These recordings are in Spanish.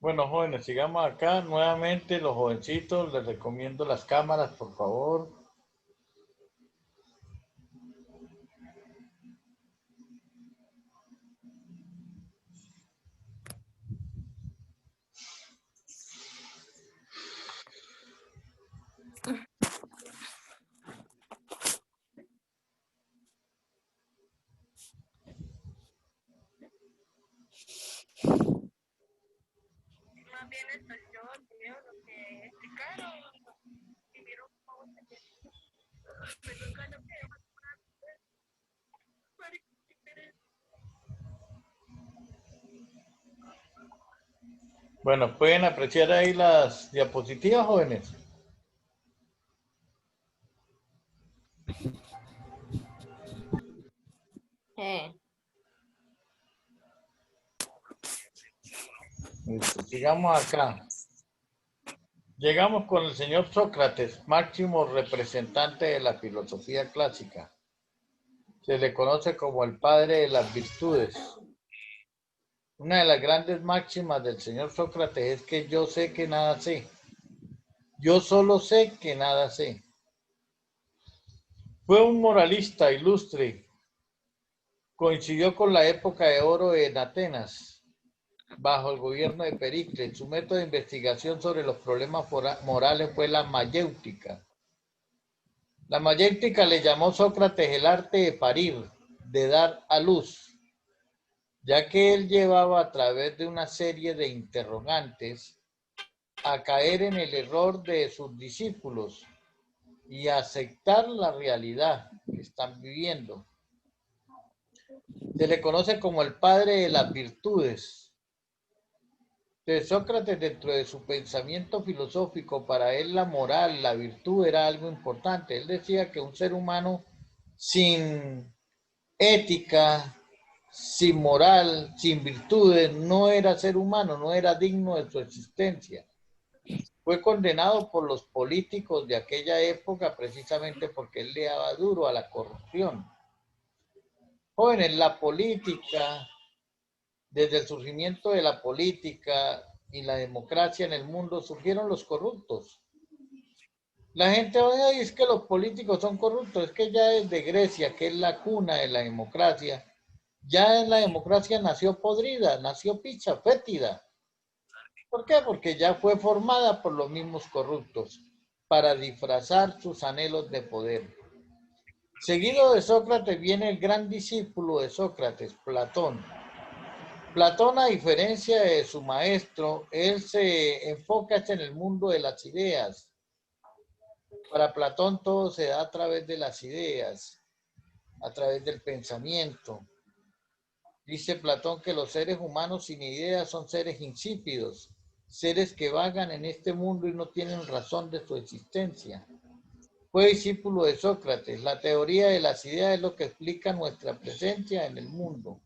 Bueno, jóvenes, sigamos acá. Nuevamente, los jovencitos, les recomiendo las cámaras, por favor. Más bien esto yo veo lo que explicaron y vieron cómo se pero nunca lo que Bueno, pueden apreciar ahí las diapositivas, jóvenes. Listo, sigamos acá. Llegamos con el señor Sócrates, máximo representante de la filosofía clásica. Se le conoce como el padre de las virtudes. Una de las grandes máximas del señor Sócrates es que yo sé que nada sé. Yo solo sé que nada sé. Fue un moralista ilustre. Coincidió con la época de oro en Atenas, bajo el gobierno de Pericles. Su método de investigación sobre los problemas morales fue la mayéutica. La mayéutica le llamó Sócrates el arte de parir, de dar a luz, ya que él llevaba a través de una serie de interrogantes a caer en el error de sus discípulos y aceptar la realidad que están viviendo. Se le conoce como el padre de las virtudes. De Sócrates, dentro de su pensamiento filosófico, para él la moral, la virtud era algo importante. Él decía que un ser humano sin ética, sin moral, sin virtudes, no era ser humano, no era digno de su existencia. Fue condenado por los políticos de aquella época precisamente porque él le daba duro a la corrupción. Jóvenes, la política, desde el surgimiento de la política y la democracia en el mundo, surgieron los corruptos. La gente hoy dice que los políticos son corruptos, es que ya desde Grecia, que es la cuna de la democracia, ya en la democracia nació podrida, nació picha, fétida. ¿Por qué? Porque ya fue formada por los mismos corruptos para disfrazar sus anhelos de poder. Seguido de Sócrates viene el gran discípulo de Sócrates, Platón. Platón, a diferencia de su maestro, él se enfoca en el mundo de las ideas. Para Platón todo se da a través de las ideas, a través del pensamiento. Dice Platón que los seres humanos sin ideas son seres insípidos, seres que vagan en este mundo y no tienen razón de su existencia. Fue discípulo de Sócrates. La teoría de las ideas es lo que explica nuestra presencia en el mundo.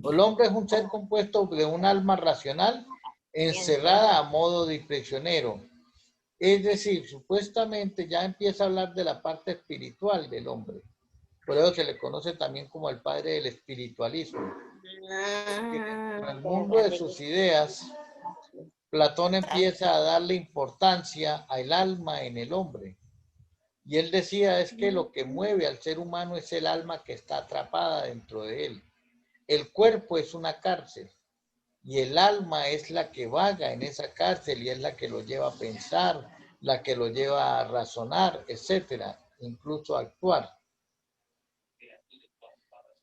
El hombre es un ser compuesto de un alma racional encerrada a modo de prisionero. Es decir, supuestamente ya empieza a hablar de la parte espiritual del hombre. Por eso se le conoce también como el padre del espiritualismo. En el mundo de sus ideas, Platón empieza a darle importancia al alma en el hombre. Y él decía es que lo que mueve al ser humano es el alma que está atrapada dentro de él. El cuerpo es una cárcel y el alma es la que vaga en esa cárcel y es la que lo lleva a pensar, la que lo lleva a razonar, etcétera, incluso a actuar.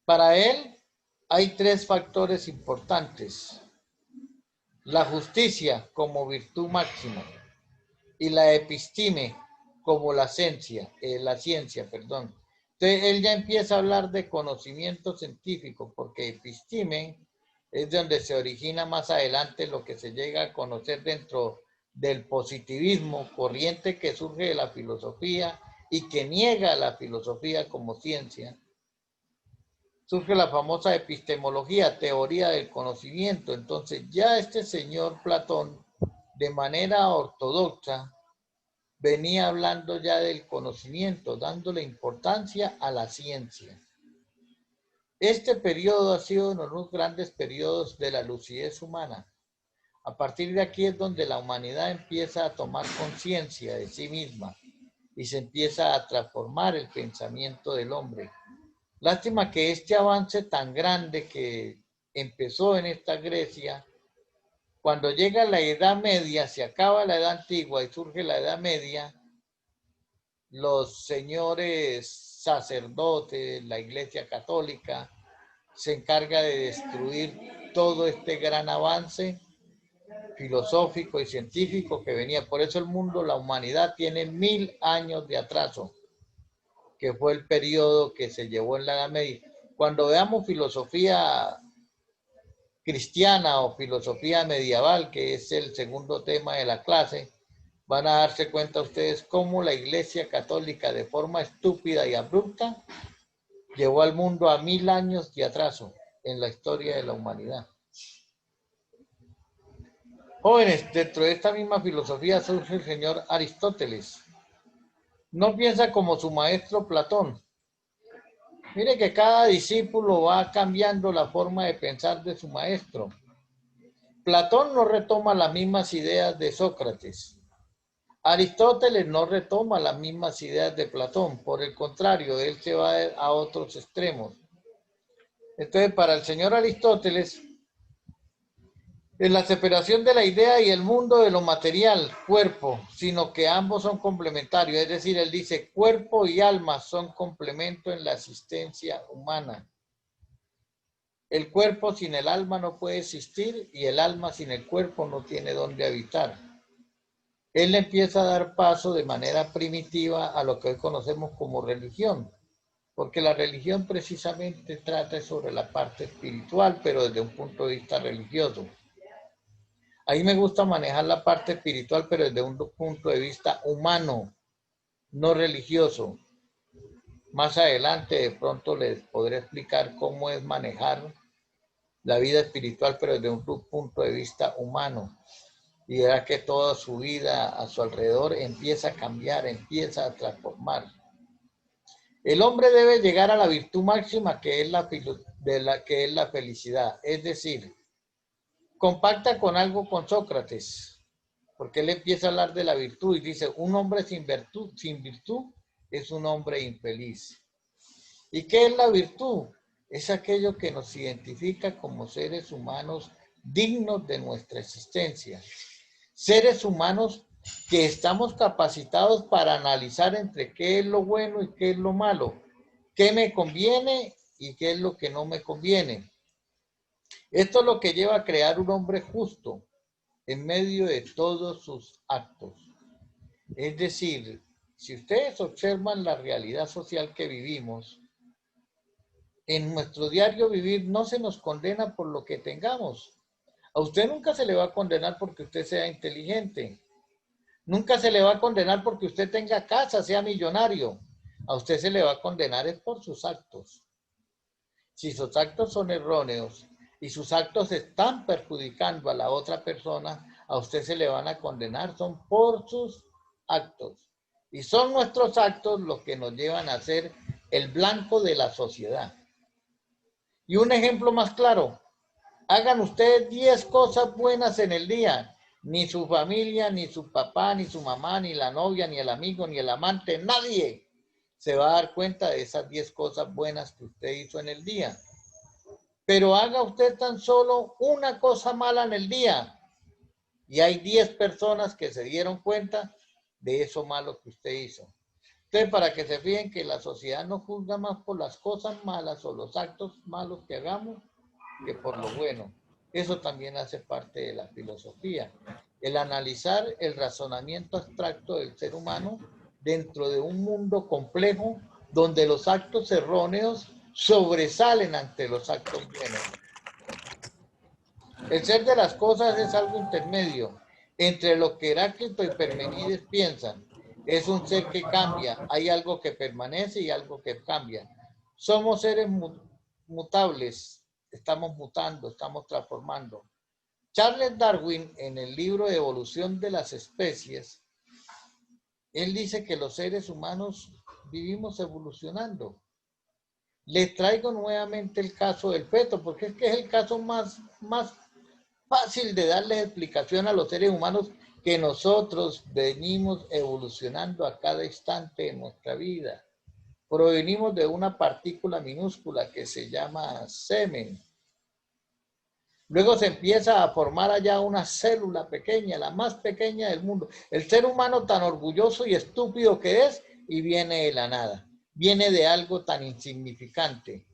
Para él hay tres factores importantes: la justicia como virtud máxima y la episteme como la ciencia, perdón. Entonces él ya empieza a hablar de conocimiento científico, porque episteme es donde se origina más adelante lo que se llega a conocer dentro del positivismo, corriente que surge de la filosofía y que niega la filosofía como ciencia. Surge la famosa epistemología, teoría del conocimiento. Entonces ya este señor Platón, de manera ortodoxa, venía hablando ya del conocimiento, dándole importancia a la ciencia. Este periodo ha sido uno de los grandes periodos de la lucidez humana. A partir de aquí es donde la humanidad empieza a tomar conciencia de sí misma y se empieza a transformar el pensamiento del hombre. Lástima que este avance tan grande que empezó en esta Grecia, cuando llega la Edad Media, se acaba la Edad Antigua y surge la Edad Media, los señores sacerdotes, la Iglesia Católica, se encarga de destruir todo este gran avance filosófico y científico que venía. Por eso el mundo, la humanidad, tiene 1000 años de atraso, que fue el periodo que se llevó en la Edad Media. Cuando veamos filosofía cristiana o filosofía medieval, que es el segundo tema de la clase, van a darse cuenta ustedes cómo la Iglesia Católica, de forma estúpida y abrupta, llevó al mundo a 1000 años de atraso en la historia de la humanidad. Jóvenes, dentro de esta misma filosofía surge el señor Aristóteles. No piensa como su maestro Platón. Mire que cada discípulo va cambiando la forma de pensar de su maestro. Platón no retoma las mismas ideas de Sócrates. Aristóteles no retoma las mismas ideas de Platón. Por el contrario, él se va a otros extremos. Entonces, para el señor Aristóteles, en la separación de la idea y el mundo de lo material, cuerpo, sino que ambos son complementarios. Es decir, él dice, cuerpo y alma son complemento en la existencia humana. El cuerpo sin el alma no puede existir y el alma sin el cuerpo no tiene dónde habitar. Él empieza a dar paso de manera primitiva a lo que hoy conocemos como religión, porque la religión precisamente trata sobre la parte espiritual, pero desde un punto de vista religioso. A mí me gusta manejar la parte espiritual, pero desde un punto de vista humano, no religioso. Más adelante de pronto les podré explicar cómo es manejar la vida espiritual, pero desde un punto de vista humano. Y verá que toda su vida a su alrededor empieza a cambiar, empieza a transformar. El hombre debe llegar a la virtud máxima que es la felicidad. Es decir, compacta con algo con Sócrates, porque él empieza a hablar de la virtud y dice, un hombre sin virtud es un hombre infeliz. ¿Y qué es la virtud? Es aquello que nos identifica como seres humanos dignos de nuestra existencia. Seres humanos que estamos capacitados para analizar entre qué es lo bueno y qué es lo malo, qué me conviene y qué es lo que no me conviene. Esto es lo que lleva a crear un hombre justo en medio de todos sus actos. Es decir, si ustedes observan la realidad social que vivimos, en nuestro diario vivir no se nos condena por lo que tengamos. A usted nunca se le va a condenar porque usted sea inteligente. Nunca se le va a condenar porque usted tenga casa, sea millonario. A usted se le va a condenar es por sus actos. Si sus actos son erróneos y sus actos están perjudicando a la otra persona, a usted se le van a condenar, son por sus actos. Y son nuestros actos los que nos llevan a ser el blanco de la sociedad. Y un ejemplo más claro, hagan ustedes 10 cosas buenas en el día. Ni su familia, ni su papá, ni su mamá, ni la novia, ni el amigo, ni el amante, nadie se va a dar cuenta de esas 10 cosas buenas que usted hizo en el día. Pero haga usted tan solo una cosa mala en el día y hay 10 personas que se dieron cuenta de eso malo que usted hizo. Entonces, para que se fijen que la sociedad no juzga más por las cosas malas o los actos malos que hagamos que por lo bueno. Eso también hace parte de la filosofía. El analizar el razonamiento abstracto del ser humano dentro de un mundo complejo donde los actos erróneos sobresalen ante los actos buenos. El ser de las cosas es algo intermedio entre lo que Heráclito y Parménides piensan. Es un ser que cambia, hay algo que permanece y algo que cambia. Somos seres mutables, estamos mutando, estamos transformando. Charles Darwin, en el libro de Evolución de las Especies, Él dice que los seres humanos vivimos evolucionando. Les traigo nuevamente el caso del feto, porque es que es el caso más fácil de darles explicación a los seres humanos, que nosotros venimos evolucionando a cada instante de nuestra vida. Provenimos de una partícula minúscula que se llama semen. Luego se empieza a formar allá una célula pequeña, la más pequeña del mundo. El ser humano tan orgulloso y estúpido que es, y viene de la nada. Viene de algo tan insignificante.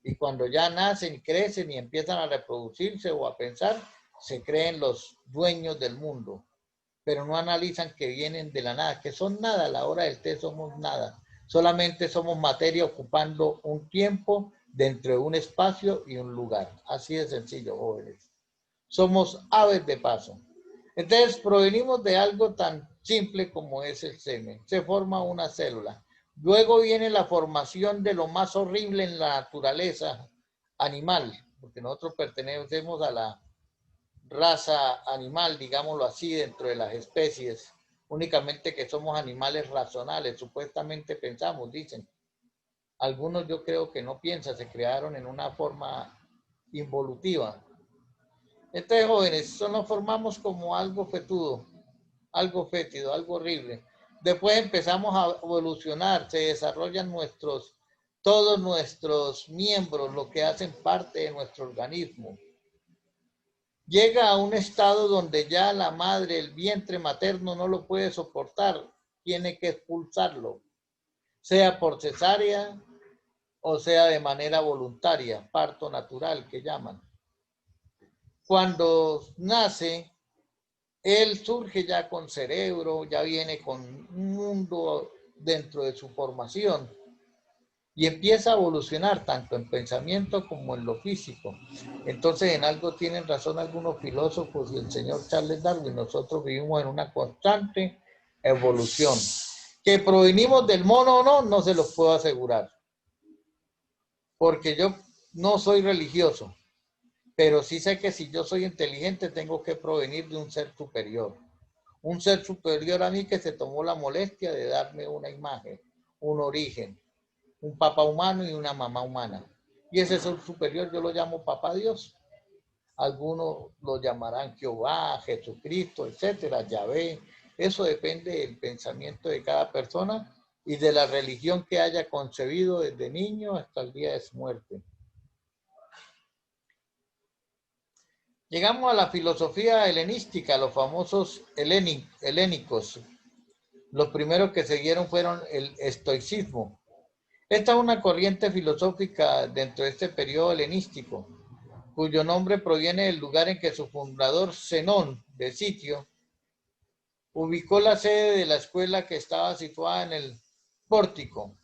Y cuando ya nacen, crecen y empiezan a reproducirse o a pensar, se creen los dueños del mundo. Pero no analizan que vienen de la nada, que son nada. A la hora del té somos nada. Solamente somos materia ocupando un tiempo dentro de un espacio y un lugar. Así de sencillo, jóvenes. Somos aves de paso. Entonces provenimos de algo tan simple como es el semen. Se forma una célula. Luego viene la formación de lo más horrible en la naturaleza animal, porque nosotros pertenecemos a la raza animal, digámoslo así, dentro de las especies. Únicamente que somos animales racionales, supuestamente pensamos, dicen. Algunos yo creo que no piensan, se crearon en una forma involutiva. Entonces, jóvenes, nos formamos como algo fetudo, algo fétido, algo horrible. Después empezamos a evolucionar, se desarrollan todos nuestros miembros, lo que hacen parte de nuestro organismo. Llega a un estado donde ya la madre, el vientre materno no lo puede soportar, tiene que expulsarlo, sea por cesárea o sea de manera voluntaria, parto natural que llaman. Cuando nace, él surge ya con cerebro, ya viene con un mundo dentro de su formación y empieza a evolucionar tanto en pensamiento como en lo físico. Entonces, en algo tienen razón algunos filósofos y el señor Charles Darwin. Nosotros vivimos en una constante evolución. Que provenimos del mono o no, no se los puedo asegurar. Porque yo no soy religioso, pero sí sé que si yo soy inteligente tengo que provenir de un ser superior. Un ser superior a mí que se tomó la molestia de darme una imagen, un origen, un papá humano y una mamá humana. Y ese ser superior yo lo llamo Papá Dios. Algunos lo llamarán Jehová, Jesucristo, etcétera, Yahvé. Eso depende del pensamiento de cada persona y de la religión que haya concebido desde niño hasta el día de su muerte. Llegamos a la filosofía helenística, los famosos helénicos. Los primeros que siguieron fueron el estoicismo. Esta es una corriente filosófica dentro de este periodo helenístico, cuyo nombre proviene del lugar en que su fundador, Zenón de Sitio, ubicó la sede de la escuela que estaba situada en el pórtico.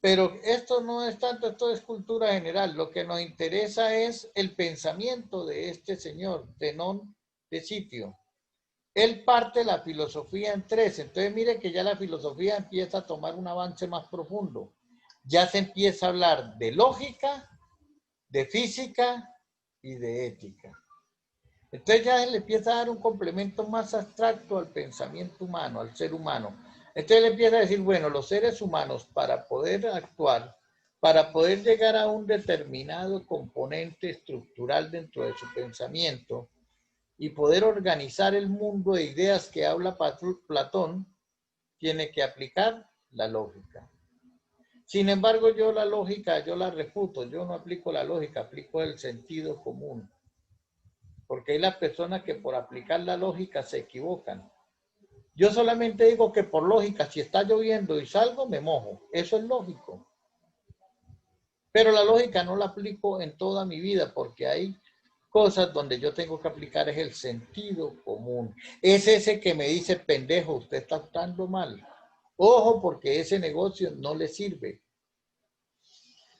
Pero esto no es tanto, esto es cultura general. Lo que nos interesa es el pensamiento de este señor, Zenón de Sitio. Él parte la filosofía en tres. Entonces mire que ya la filosofía empieza a tomar un avance más profundo. Ya se empieza a hablar de lógica, de física y de ética. Entonces ya le empieza a dar un complemento más abstracto al pensamiento humano, al ser humano. Entonces le empieza a decir, bueno, los seres humanos para poder actuar, para poder llegar a un determinado componente estructural dentro de su pensamiento y poder organizar el mundo de ideas que habla Platón, tiene que aplicar la lógica. Sin embargo, yo la lógica, yo la refuto, yo no aplico la lógica, aplico el sentido común. Porque hay las personas que por aplicar la lógica se equivocan. Yo solamente digo que por lógica, si está lloviendo y salgo, me mojo. Eso es lógico. Pero la lógica no la aplico en toda mi vida porque hay cosas donde yo tengo que aplicar es el sentido común. Es ese que me dice, pendejo, usted está actuando mal. Ojo, porque ese negocio no le sirve.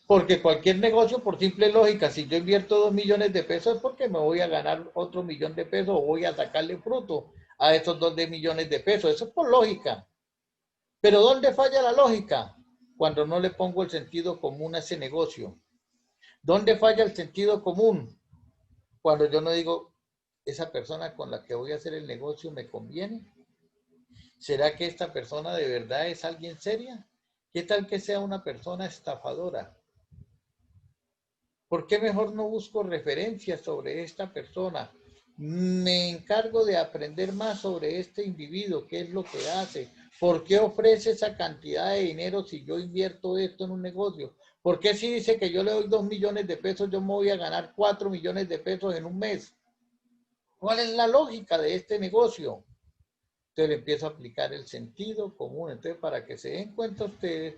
Porque cualquier negocio, por simple lógica, si yo invierto 2 millones de pesos es porque me voy a ganar otro millón de pesos o voy a sacarle fruto a esos 2 millones de pesos. Eso es por lógica. Pero ¿dónde falla la lógica? Cuando no le pongo el sentido común a ese negocio. ¿Dónde falla el sentido común? Cuando yo no digo, esa persona con la que voy a hacer el negocio me conviene. ¿Será que esta persona de verdad es alguien seria? ¿Qué tal que sea una persona estafadora? ¿Por qué mejor no busco referencias sobre esta persona? Me encargo de aprender más sobre este individuo, qué es lo que hace, por qué ofrece esa cantidad de dinero si yo invierto esto en un negocio. ¿Por qué si dice que yo le doy 2 millones de pesos, yo me voy a ganar 4 millones de pesos en un mes? ¿Cuál es la lógica de este negocio? Entonces le empiezo a aplicar el sentido común. Entonces, para que se den cuenta ustedes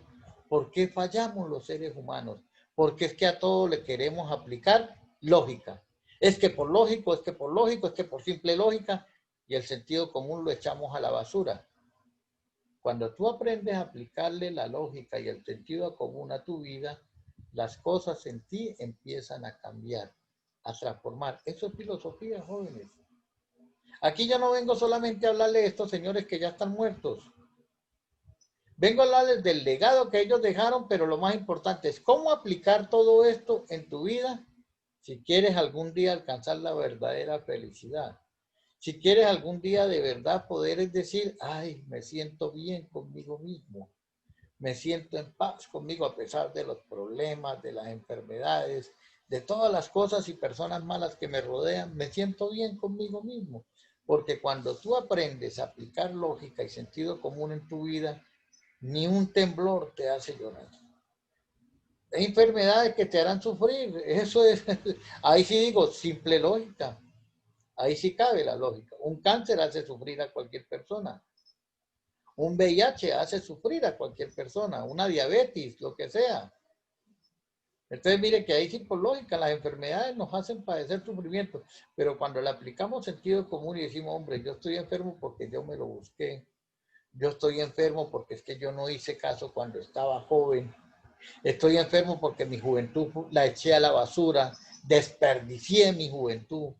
por qué fallamos los seres humanos. Porque es que a todo le queremos aplicar lógica. Es que por lógico, es que por lógico, es que por simple lógica. Y el sentido común lo echamos a la basura. Cuando tú aprendes a aplicarle la lógica y el sentido común a tu vida, las cosas en ti empiezan a cambiar, a transformar. Eso es filosofía, jóvenes. Aquí yo no vengo solamente a hablarle de estos señores que ya están muertos. Vengo a hablarles del legado que ellos dejaron, pero lo más importante es cómo aplicar todo esto en tu vida si quieres algún día alcanzar la verdadera felicidad. Si quieres algún día de verdad poder decir, ay, me siento bien conmigo mismo. Me siento en paz conmigo a pesar de los problemas, de las enfermedades, de todas las cosas y personas malas que me rodean. Me siento bien conmigo mismo. Porque cuando tú aprendes a aplicar lógica y sentido común en tu vida, ni un temblor te hace llorar. Hay enfermedades que te harán sufrir. Eso es, ahí sí digo, simple lógica. Ahí sí cabe la lógica. Un cáncer hace sufrir a cualquier persona. Un VIH hace sufrir a cualquier persona. Una diabetes, lo que sea. Entonces, mire que ahí sí por lógica las enfermedades nos hacen padecer sufrimiento, pero cuando le aplicamos sentido común y decimos, hombre, yo estoy enfermo porque yo me lo busqué, yo estoy enfermo porque es que yo no hice caso cuando estaba joven, estoy enfermo porque mi juventud la eché a la basura, desperdicié mi juventud,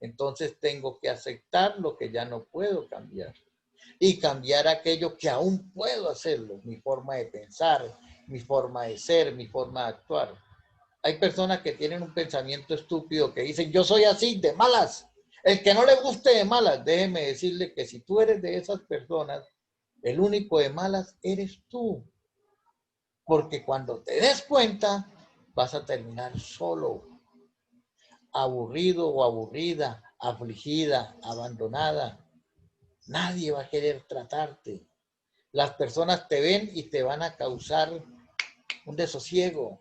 entonces tengo que aceptar lo que ya no puedo cambiar y cambiar aquello que aún puedo hacerlo, mi forma de pensar, mi forma de ser, mi forma de actuar. Hay personas que tienen un pensamiento estúpido que dicen, yo soy así, de malas. El que no le guste de malas, déjeme decirle que si tú eres de esas personas, el único de malas eres tú. Porque cuando te des cuenta, vas a terminar solo, aburrido o aburrida, afligida, abandonada. Nadie va a querer tratarte. Las personas te ven y te van a causar un desosiego.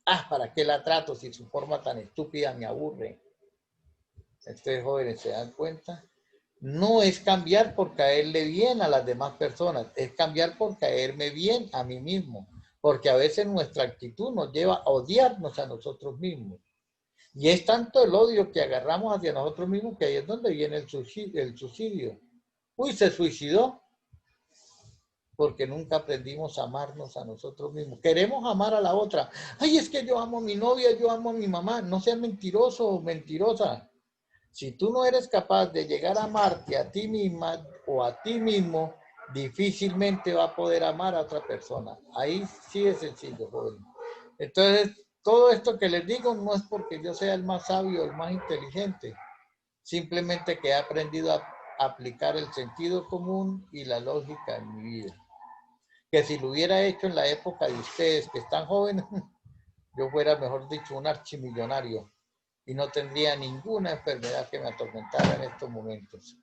Ah, ¿para qué la trato si su forma tan estúpida me aburre? Ustedes jóvenes se dan cuenta. No es cambiar por caerle bien a las demás personas, es cambiar por caerme bien a mí mismo. Porque a veces nuestra actitud nos lleva a odiarnos a nosotros mismos. Y es tanto el odio que agarramos hacia nosotros mismos que ahí es donde viene el suicidio. Uy, se suicidó porque nunca aprendimos a amarnos a nosotros mismos. Queremos amar a la otra. Ay, es que yo amo a mi novia, yo amo a mi mamá. No seas mentiroso o mentirosa. Si tú no eres capaz de llegar a amarte a ti misma o a ti mismo, difícilmente va a poder amar a otra persona. Ahí sí es sencillo, joven. Entonces, todo esto que les digo no es porque yo sea el más sabio, el más inteligente. Simplemente que he aprendido a aplicar el sentido común y la lógica en mi vida. Que si lo hubiera hecho en la época de ustedes que están jóvenes, yo fuera, mejor dicho, un archimillonario y no tendría ninguna enfermedad que me atormentara en estos momentos.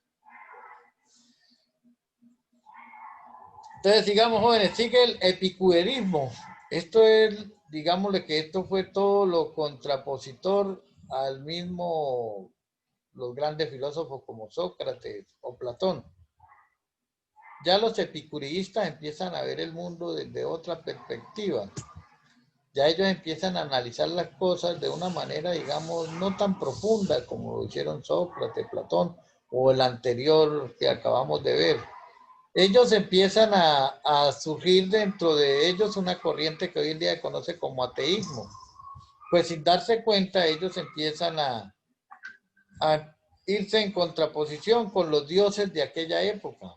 Entonces, digamos, jóvenes, sigue el epicureísmo. Esto es, digámosle que esto fue todo lo contrapositor al mismo, los grandes filósofos como Sócrates o Platón. Ya los epicureístas empiezan a ver el mundo desde otra perspectiva. Ya ellos empiezan a analizar las cosas de una manera, digamos, no tan profunda como lo hicieron Sócrates, Platón o el anterior que acabamos de ver. Ellos empiezan a surgir dentro de ellos una corriente que hoy en día se conoce como ateísmo. Pues sin darse cuenta, ellos empiezan a irse en contraposición con los dioses de aquella época.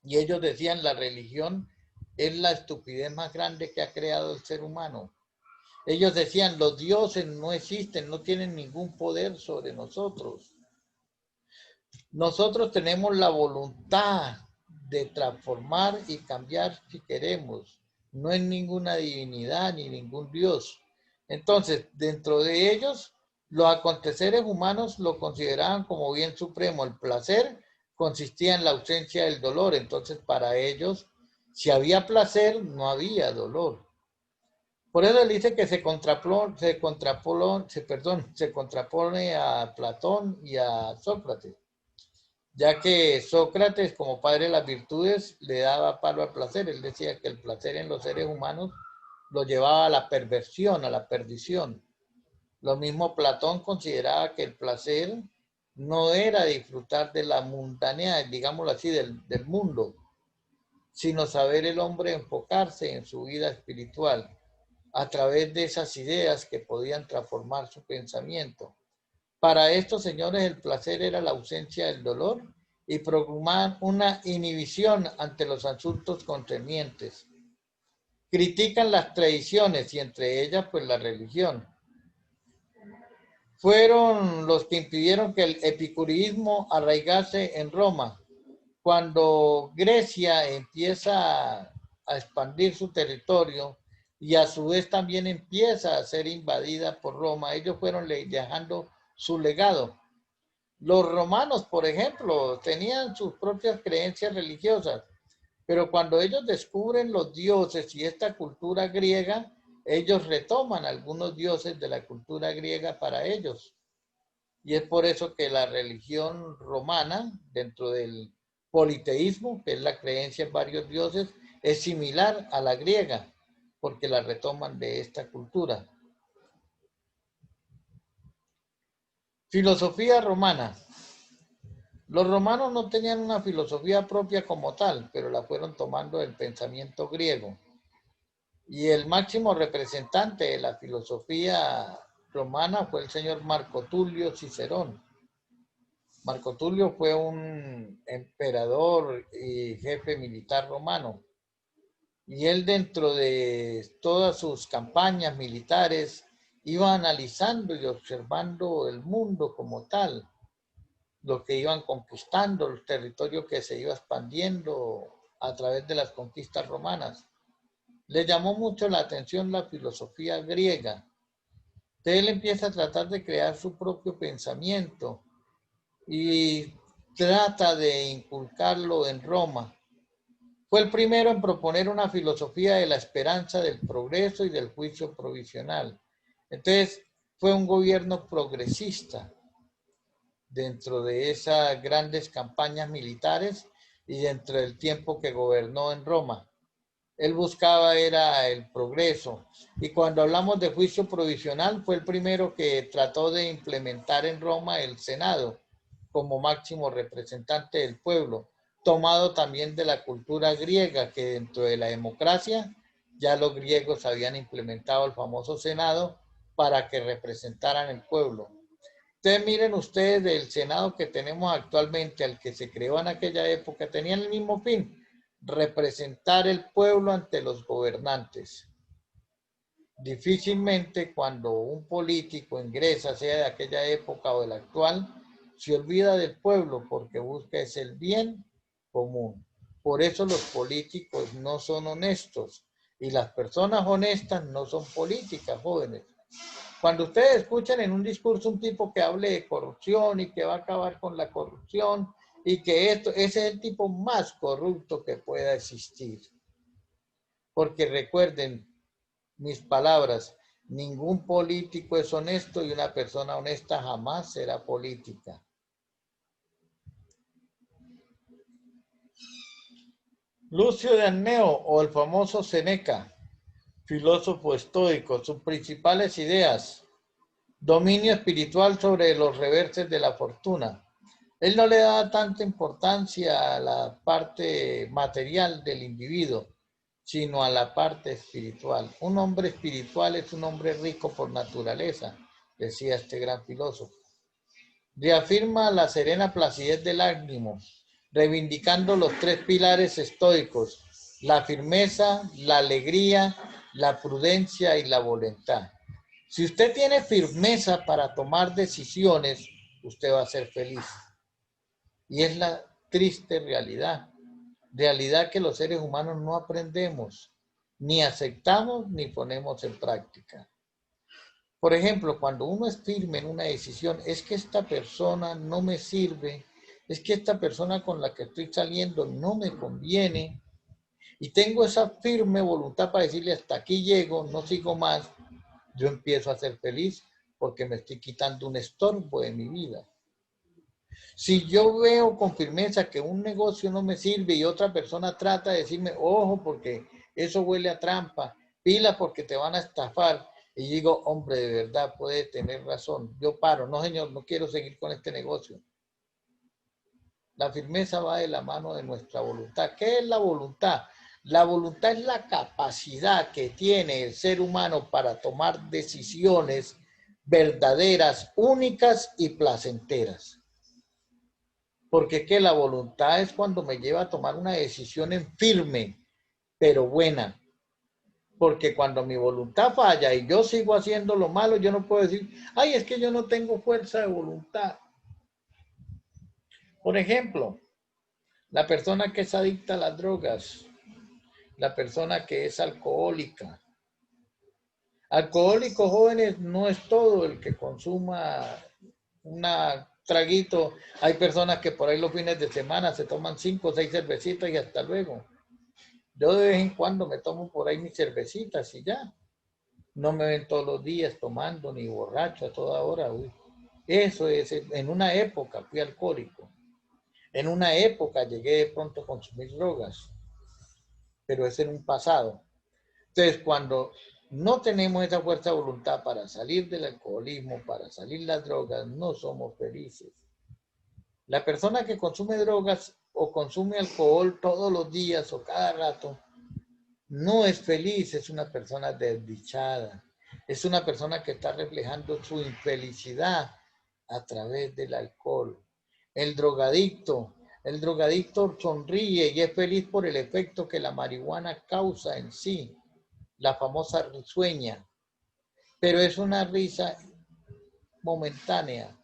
Y ellos decían, la religión es la estupidez más grande que ha creado el ser humano. Ellos decían, los dioses no existen, no tienen ningún poder sobre nosotros. Nosotros tenemos la voluntad de transformar y cambiar si queremos. No es ninguna divinidad ni ningún Dios. Entonces, dentro de ellos, los aconteceres humanos lo consideraban como bien supremo. El placer consistía en la ausencia del dolor. Entonces, para ellos, si había placer, no había dolor. Por eso él dice que se contrapone a Platón y a Sócrates, ya que Sócrates, como padre de las virtudes, le daba palo al placer. Él decía que el placer en los seres humanos lo llevaba a la perversión, a la perdición. Lo mismo Platón consideraba que el placer no era disfrutar de la mundanea, digámoslo así, del mundo, sino saber el hombre enfocarse en su vida espiritual a través de esas ideas que podían transformar su pensamiento. Para estos señores el placer era la ausencia del dolor y proclamaban una inhibición ante los asuntos concernientes. Critican las tradiciones y entre ellas pues la religión. Fueron los que impidieron que el epicureísmo arraigase en Roma. Cuando Grecia empieza a expandir su territorio y a su vez también empieza a ser invadida por Roma, ellos fueron dejando su legado. Los romanos, por ejemplo, tenían sus propias creencias religiosas, pero cuando ellos descubren los dioses y esta cultura griega, ellos retoman algunos dioses de la cultura griega para ellos. Y es por eso que la religión romana, dentro del politeísmo, que es la creencia en varios dioses, es similar a la griega, porque la retoman de esta cultura. Filosofía romana. Los romanos no tenían una filosofía propia como tal, pero la fueron tomando del pensamiento griego. Y el máximo representante de la filosofía romana fue el señor Marco Tulio Cicerón. Marco Tulio fue un emperador y jefe militar romano. Y él, dentro de todas sus campañas militares, iba analizando y observando el mundo como tal, lo que iban conquistando, el territorio que se iba expandiendo a través de las conquistas romanas. Le llamó mucho la atención la filosofía griega. Entonces él empieza a tratar de crear su propio pensamiento y trata de inculcarlo en Roma. Fue el primero en proponer una filosofía de la esperanza, del progreso y del juicio provisional. Entonces fue un gobierno progresista dentro de esas grandes campañas militares y dentro del tiempo que gobernó en Roma. Él buscaba era el progreso. Y cuando hablamos de juicio provisional, fue el primero que trató de implementar en Roma el Senado como máximo representante del pueblo, tomado también de la cultura griega, que dentro de la democracia ya los griegos habían implementado el famoso Senado para que representaran el pueblo. Ustedes miren ustedes del Senado que tenemos actualmente al que se creó en aquella época, tenían el mismo fin, representar el pueblo ante los gobernantes. Difícilmente cuando un político ingresa, sea de aquella época o de la actual, se olvida del pueblo porque busca es el bien común. Por eso los políticos no son honestos y las personas honestas no son políticas, jóvenes. Cuando ustedes escuchan en un discurso un tipo que hable de corrupción y que va a acabar con la corrupción y que ese es el tipo más corrupto que pueda existir. Porque recuerden mis palabras, ningún político es honesto y una persona honesta jamás será política. Lucio de Anneo o el famoso Seneca, filósofo estoico, sus principales ideas: dominio espiritual sobre los reverses de la fortuna. Él no le daba tanta importancia a la parte material del individuo, sino a la parte espiritual. Un hombre espiritual es un hombre rico por naturaleza, decía este gran filósofo. Reafirma la serena placidez del ánimo, reivindicando los tres pilares estoicos: la firmeza, la alegría, la prudencia y la voluntad. Si usted tiene firmeza para tomar decisiones, usted va a ser feliz. Y es la triste realidad. Realidad que los seres humanos no aprendemos, ni aceptamos, ni ponemos en práctica. Por ejemplo, cuando uno es firme en una decisión, es que esta persona no me sirve, es que esta persona con la que estoy saliendo no me conviene, y tengo esa firme voluntad para decirle hasta aquí llego, no sigo más, yo empiezo a ser feliz porque me estoy quitando un estorbo de mi vida. Si yo veo con firmeza que un negocio no me sirve y otra persona trata de decirme, ojo, porque eso huele a trampa, pila porque te van a estafar, y digo, hombre, de verdad puede tener razón, yo paro, no señor, no quiero seguir con este negocio. La firmeza va de la mano de nuestra voluntad. ¿Qué es la voluntad? La voluntad es la capacidad que tiene el ser humano para tomar decisiones verdaderas, únicas y placenteras. Porque que la voluntad es cuando me lleva a tomar una decisión en firme, pero buena. Porque cuando mi voluntad falla y yo sigo haciendo lo malo, yo no puedo decir, ay, es que yo no tengo fuerza de voluntad. Por ejemplo, la persona que es adicta a las drogas, la persona que es alcohólica. Alcohólicos jóvenes no es todo el que consuma un traguito. Hay personas que por ahí los fines de semana se toman 5 o 6 cervecitas y hasta luego. Yo de vez en cuando me tomo por ahí mis cervecitas y ya. No me ven todos los días tomando ni borracho a toda hora. Uy. Eso es, en una época fui alcohólico. En una época llegué de pronto a consumir drogas, pero es en un pasado. Entonces, cuando no tenemos esa fuerza de voluntad para salir del alcoholismo, para salir de las drogas, no somos felices. La persona que consume drogas o consume alcohol todos los días o cada rato, no es feliz, es una persona desdichada. Es una persona que está reflejando su infelicidad a través del alcohol. El drogadicto sonríe y es feliz por el efecto que la marihuana causa en sí, la famosa risueña, pero es una risa momentánea,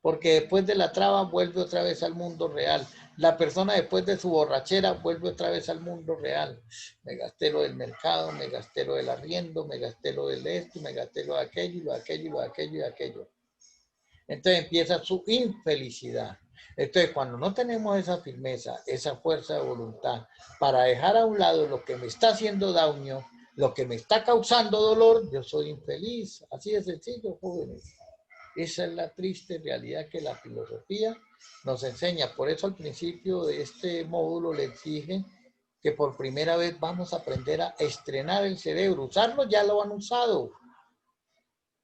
porque después de la traba vuelve otra vez al mundo real. La persona después de su borrachera vuelve otra vez al mundo real. Me gasté lo del mercado, me gasté lo del arriendo, me gasté lo del esto, me gasté lo de aquello, y lo de aquello, y lo de aquello, y aquello. Entonces empieza su infelicidad. Entonces, cuando no tenemos esa firmeza, esa fuerza de voluntad para dejar a un lado lo que me está haciendo daño, lo que me está causando dolor, yo soy infeliz. Así de sencillo, jóvenes. Esa es la triste realidad que la filosofía nos enseña. Por eso al principio de este módulo les dije que por primera vez vamos a aprender a estrenar el cerebro. Usarlo ya lo han usado,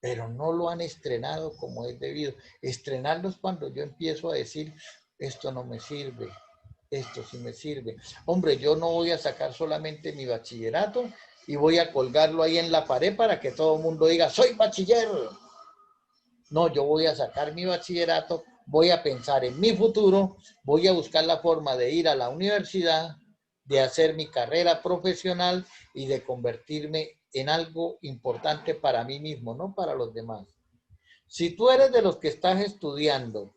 pero no lo han estrenado como es debido. Estrenarlo es cuando yo empiezo a decir, esto no me sirve, esto sí me sirve. Hombre, yo no voy a sacar solamente mi bachillerato y voy a colgarlo ahí en la pared para que todo el mundo diga, soy bachiller. No, yo voy a sacar mi bachillerato, voy a pensar en mi futuro, voy a buscar la forma de ir a la universidad, de hacer mi carrera profesional y de convertirme en algo importante para mí mismo, no para los demás. Si tú eres de los que estás estudiando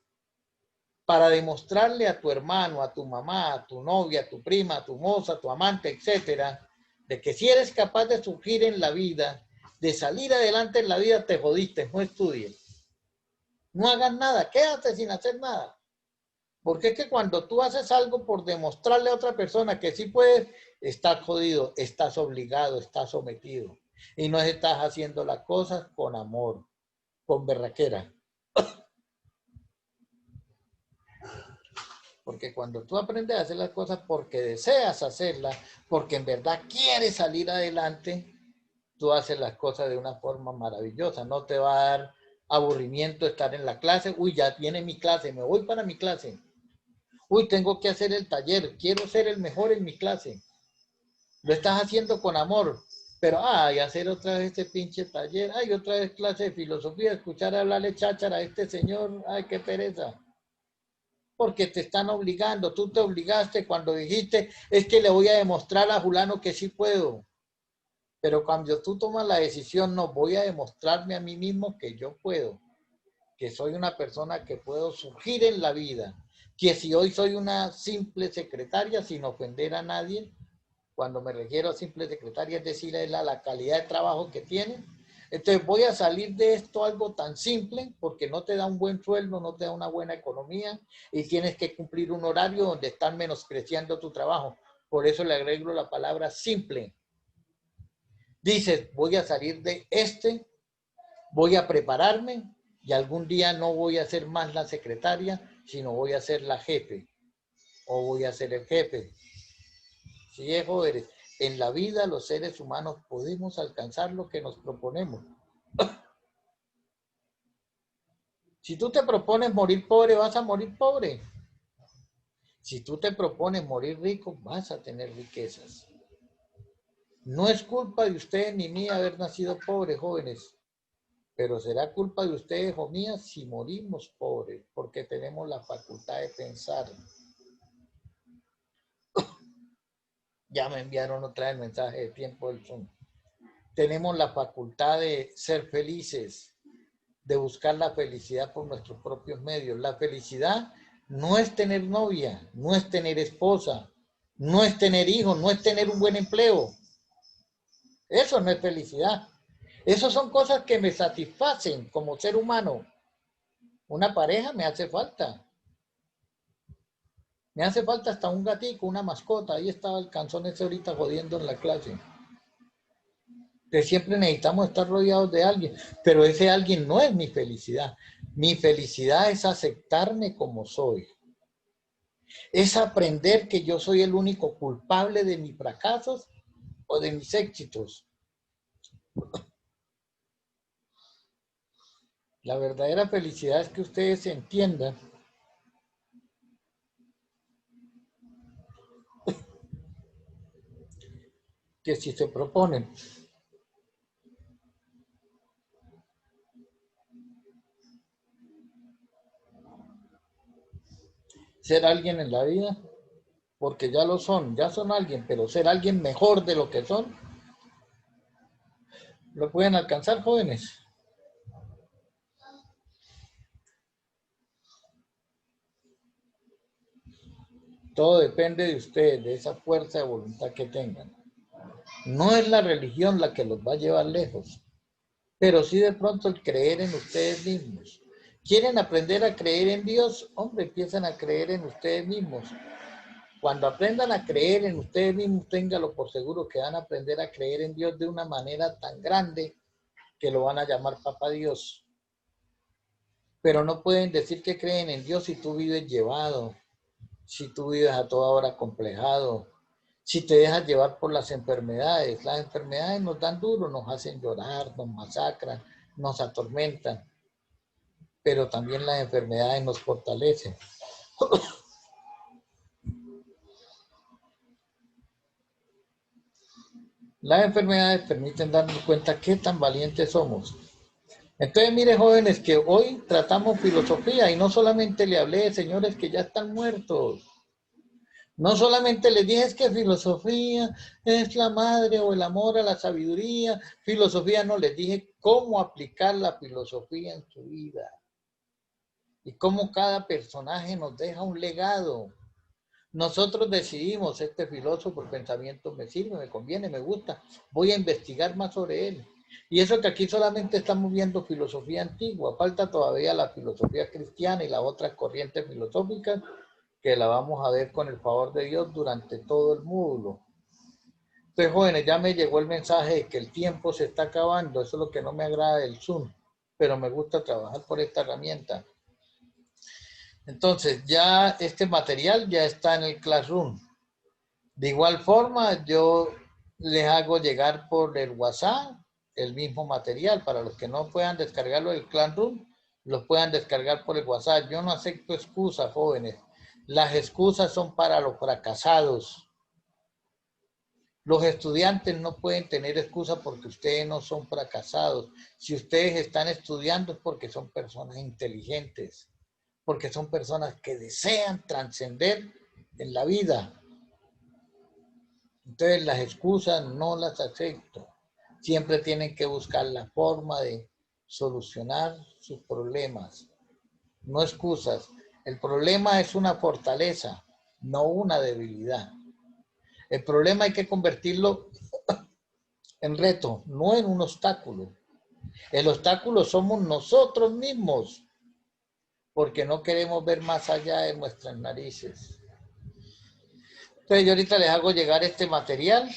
para demostrarle a tu hermano, a tu mamá, a tu novia, a tu prima, a tu moza, a tu amante, etcétera, de que si eres capaz de surgir en la vida, de salir adelante en la vida, te jodiste, no estudies. No hagas nada, quédate sin hacer nada. Porque es que cuando tú haces algo por demostrarle a otra persona que sí puedes, estás jodido, estás obligado, estás sometido. Y no estás haciendo las cosas con amor, con berraquera. Porque cuando tú aprendes a hacer las cosas porque deseas hacerlas, porque en verdad quieres salir adelante, tú haces las cosas de una forma maravillosa. No te va a dar aburrimiento estar en la clase. Uy, ya viene mi clase, me voy para mi clase. Uy, tengo que hacer el taller, quiero ser el mejor en mi clase. Lo estás haciendo con amor, pero ay, hacer otra vez este pinche taller, ay, otra vez clase de filosofía, escuchar hablarle cháchara a este señor, ay, qué pereza. Porque te están obligando, tú te obligaste cuando dijiste, es que le voy a demostrar a fulano que sí puedo. Pero cuando tú tomas la decisión, no, voy a demostrarme a mí mismo que yo puedo, que soy una persona que puedo surgir en la vida, que si hoy soy una simple secretaria, sin ofender a nadie, cuando me refiero a simple secretaria, es decir, es la calidad de trabajo que tienen. Entonces voy a salir de esto algo tan simple, porque no te da un buen sueldo, no te da una buena economía, y tienes que cumplir un horario donde están menospreciando tu trabajo. Por eso le agrego la palabra simple. Dices, voy a salir de voy a prepararme, y algún día no voy a ser más la secretaria, sino voy a ser la jefe, o voy a ser el jefe. Sí, jóvenes, en la vida los seres humanos podemos alcanzar lo que nos proponemos. Si tú te propones morir pobre, vas a morir pobre. Si tú te propones morir rico, vas a tener riquezas. No es culpa de ustedes ni mía haber nacido pobres, jóvenes, pero será culpa de ustedes o mía si morimos pobres, porque tenemos la facultad de pensar. Ya me enviaron otra vez el mensaje de tiempo del Zoom. Tenemos la facultad de ser felices, de buscar la felicidad por nuestros propios medios. La felicidad no es tener novia, no es tener esposa, no es tener hijos, no es tener un buen empleo. Eso no es felicidad. Esas son cosas que me satisfacen como ser humano. Una pareja me hace falta. Me hace falta hasta un gatico, una mascota. Ahí estaba el canzón ese ahorita jodiendo en la clase. Que siempre necesitamos estar rodeados de alguien, pero ese alguien no es mi felicidad. Mi felicidad es aceptarme como soy. Es aprender que yo soy el único culpable de mis fracasos o de mis éxitos. La verdadera felicidad es que ustedes entiendan que si se proponen ser alguien en la vida, porque ya lo son, ya son alguien, pero ser alguien mejor de lo que son, lo pueden alcanzar, jóvenes. Todo depende de ustedes, de esa fuerza de voluntad que tengan. No es la religión la que los va a llevar lejos, pero sí de pronto el creer en ustedes mismos. ¿Quieren aprender a creer en Dios? Hombre, empiezan a creer en ustedes mismos. Cuando aprendan a creer en ustedes mismos, téngalo por seguro que van a aprender a creer en Dios de una manera tan grande que lo van a llamar Papá Dios. Pero no pueden decir que creen en Dios si tú vives llevado, si tú vives a toda hora complejado, si te dejas llevar por las enfermedades. Las enfermedades nos dan duro, nos hacen llorar, nos masacran, nos atormentan, pero también las enfermedades nos fortalecen. Las enfermedades permiten darnos cuenta qué tan valientes somos. Entonces, mire, jóvenes, que hoy tratamos filosofía y no solamente le hablé de señores que ya están muertos. No solamente les dije es que filosofía es la madre o el amor a la sabiduría. Filosofía no, les dije cómo aplicar la filosofía en su vida. Y cómo cada personaje nos deja un legado. Nosotros decidimos, este filósofo, el pensamiento me sirve, me conviene, me gusta, voy a investigar más sobre él. Y eso que aquí solamente estamos viendo filosofía antigua, falta todavía la filosofía cristiana y las otras corrientes filosóficas que la vamos a ver con el favor de Dios durante todo el módulo. Entonces, jóvenes, ya me llegó el mensaje de que el tiempo se está acabando, eso es lo que no me agrada del Zoom, pero me gusta trabajar por esta herramienta. Entonces, ya este material ya está en el Classroom. De igual forma, yo les hago llegar por el WhatsApp el mismo material. Para los que no puedan descargarlo del Classroom, lo puedan descargar por el WhatsApp. Yo no acepto excusas, jóvenes. Las excusas son para los fracasados. Los estudiantes no pueden tener excusa porque ustedes no son fracasados. Si ustedes están estudiando es porque son personas inteligentes, porque son personas que desean trascender en la vida. Entonces las excusas no las acepto. Siempre tienen que buscar la forma de solucionar sus problemas. No excusas. El problema es una fortaleza, no una debilidad. El problema hay que convertirlo en reto, no en un obstáculo. El obstáculo somos nosotros mismos, porque no queremos ver más allá de nuestras narices. Entonces yo ahorita les hago llegar este material.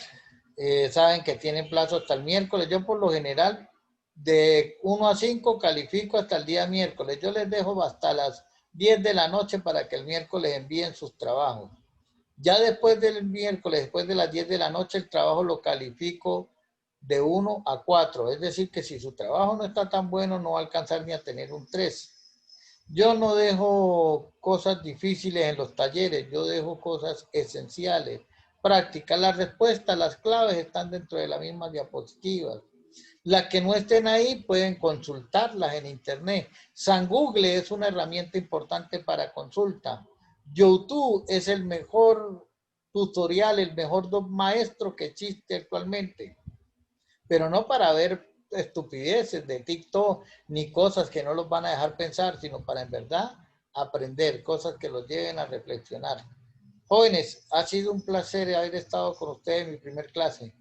Saben que tienen plazo hasta el miércoles. Yo por lo general de 1 a 5 califico hasta el día miércoles. Yo les dejo hasta las 10 de la noche para que el miércoles envíen sus trabajos. Ya después del miércoles, después de las 10 de la noche, el trabajo lo califico de 1 a 4. Es decir, que si su trabajo no está tan bueno, no va a alcanzar ni a tener un 3. Yo no dejo cosas difíciles en los talleres, yo dejo cosas esenciales, prácticas. Las respuestas, las claves están dentro de las mismas diapositivas. Las que no estén ahí pueden consultarlas en internet. San Google es una herramienta importante para consulta. YouTube es el mejor tutorial, el mejor maestro que existe actualmente, pero no para ver estupideces de TikTok ni cosas que no los van a dejar pensar, sino para en verdad aprender cosas que los lleven a reflexionar. Jóvenes, ha sido un placer haber estado con ustedes en mi primer clase.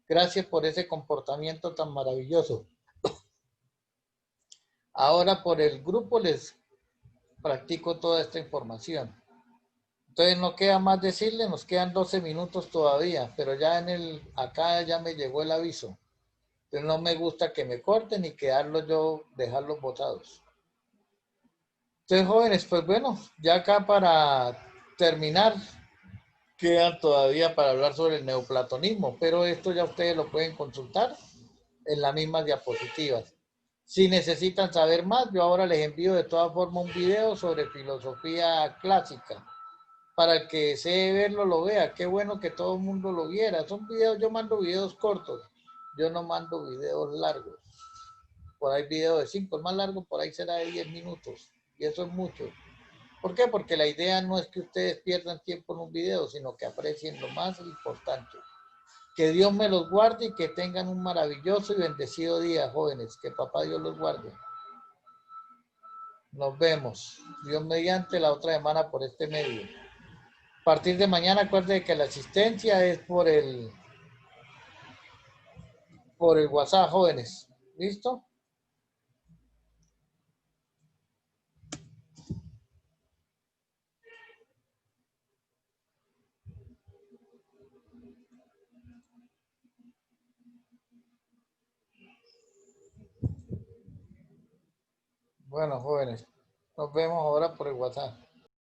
Gracias por ese comportamiento tan maravilloso. Ahora por el grupo les practico toda esta información. Entonces no queda más decirle, nos quedan 12 minutos todavía, pero ya acá ya me llegó el aviso. Entonces no me gusta que me corten ni dejarlos botados. Entonces, jóvenes, pues bueno, ya acá para terminar, quedan todavía para hablar sobre el neoplatonismo, pero esto ya ustedes lo pueden consultar en las mismas diapositivas. Si necesitan saber más, yo ahora les envío de todas formas un video sobre filosofía clásica. Para el que desee verlo, lo vea. Qué bueno que todo el mundo lo viera. Son videos, yo mando videos cortos. Yo no mando videos largos. Por ahí video de 5, el más largo por ahí será de 10 minutos. Y eso es mucho. ¿Por qué? Porque la idea no es que ustedes pierdan tiempo en un video, sino que aprecien lo más importante. Que Dios me los guarde y que tengan un maravilloso y bendecido día, jóvenes. Que papá Dios los guarde. Nos vemos. Dios mediante la otra semana por este medio. A partir de mañana, acuérdense que la asistencia es por el WhatsApp, jóvenes. ¿Listo? Bueno, jóvenes, nos vemos ahora por el WhatsApp.